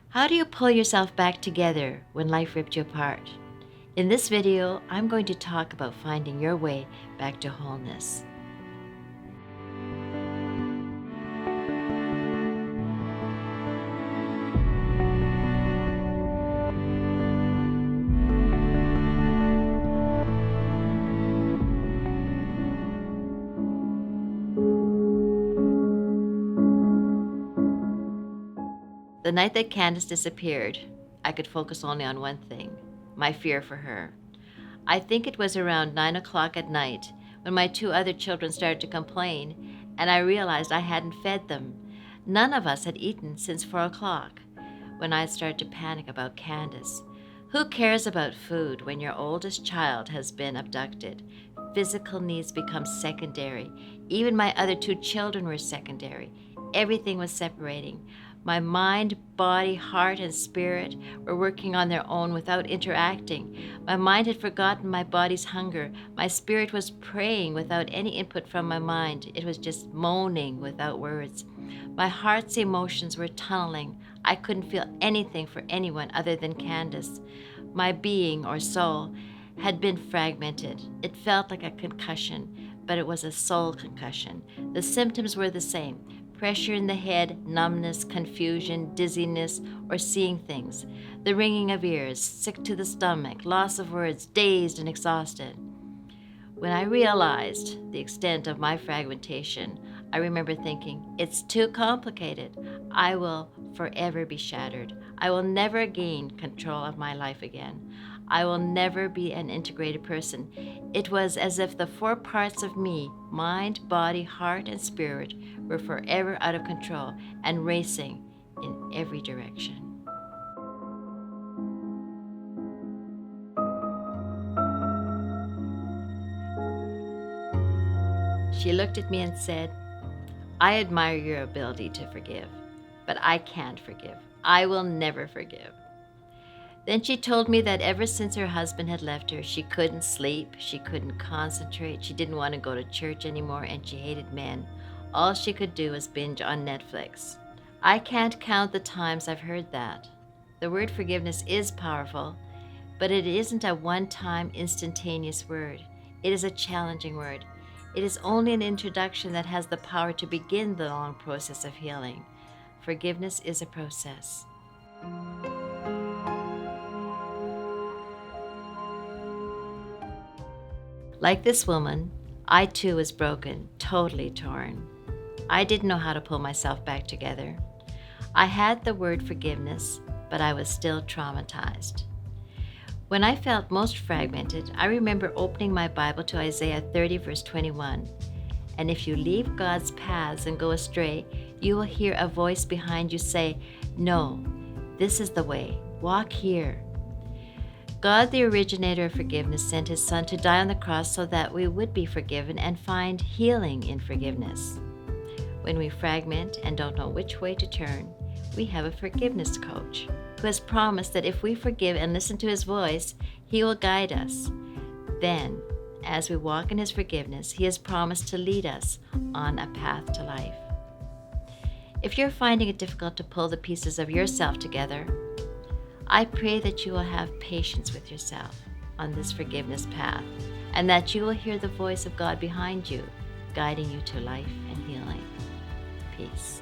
How do you pull yourself back together when life ripped you apart? In this video, I'm going to talk about finding your way back to wholeness. The night that Candace disappeared, I could focus only on one thing, my fear for her. I think it was around 9 o'clock at night when my two other children started to complain, and I realized I hadn't fed them. None of us had eaten since 4 o'clock when I started to panic about Candace. Who cares about food when your oldest child has been abducted? Physical needs become secondary. Even my other two children were secondary. Everything was separating. My mind, body, heart, and spirit were working on their own without interacting. My mind had forgotten my body's hunger. My spirit was praying without any input from my mind. It was just moaning without words. My heart's emotions were tunneling. I couldn't feel anything for anyone other than Candace. My being, or soul, had been fragmented. It felt like a concussion, but it was a soul concussion. The symptoms were the same: pressure in the head, numbness, confusion, dizziness, or seeing things, the ringing of ears, sick to the stomach, loss of words, dazed and exhausted. When I realized the extent of my fragmentation, I remember thinking, it's too complicated. I will forever be shattered. I will never gain control of my life again. I will never be an integrated person. It was as if the four parts of me, mind, body, heart, and spirit, were forever out of control and racing in every direction. She looked at me and said, I admire your ability to forgive, but I can't forgive. I will never forgive. Then she told me that ever since her husband had left her, she couldn't sleep, she couldn't concentrate, she didn't want to go to church anymore, and she hated men. All she could do was binge on Netflix. I can't count the times I've heard that. The word forgiveness is powerful, but it isn't a one-time instantaneous word. It is a challenging word. It is only an introduction that has the power to begin the long process of healing. Forgiveness is a process. Like this woman, I too was broken, totally torn. I didn't know how to pull myself back together. I had the word forgiveness, but I was still traumatized. When I felt most fragmented, I remember opening my Bible to Isaiah 30, verse 21. And if you leave God's paths and go astray, you will hear a voice behind you say, no, this is the way, walk here. God, the originator of forgiveness, sent his Son to die on the cross so that we would be forgiven and find healing in forgiveness. When we fragment and don't know which way to turn, we have a forgiveness coach who has promised that if we forgive and listen to his voice, he will guide us. Then, as we walk in his forgiveness, he has promised to lead us on a path to life. If you're finding it difficult to pull the pieces of yourself together, I pray that you will have patience with yourself on this forgiveness path, and that you will hear the voice of God behind you, guiding you to life and healing. Peace.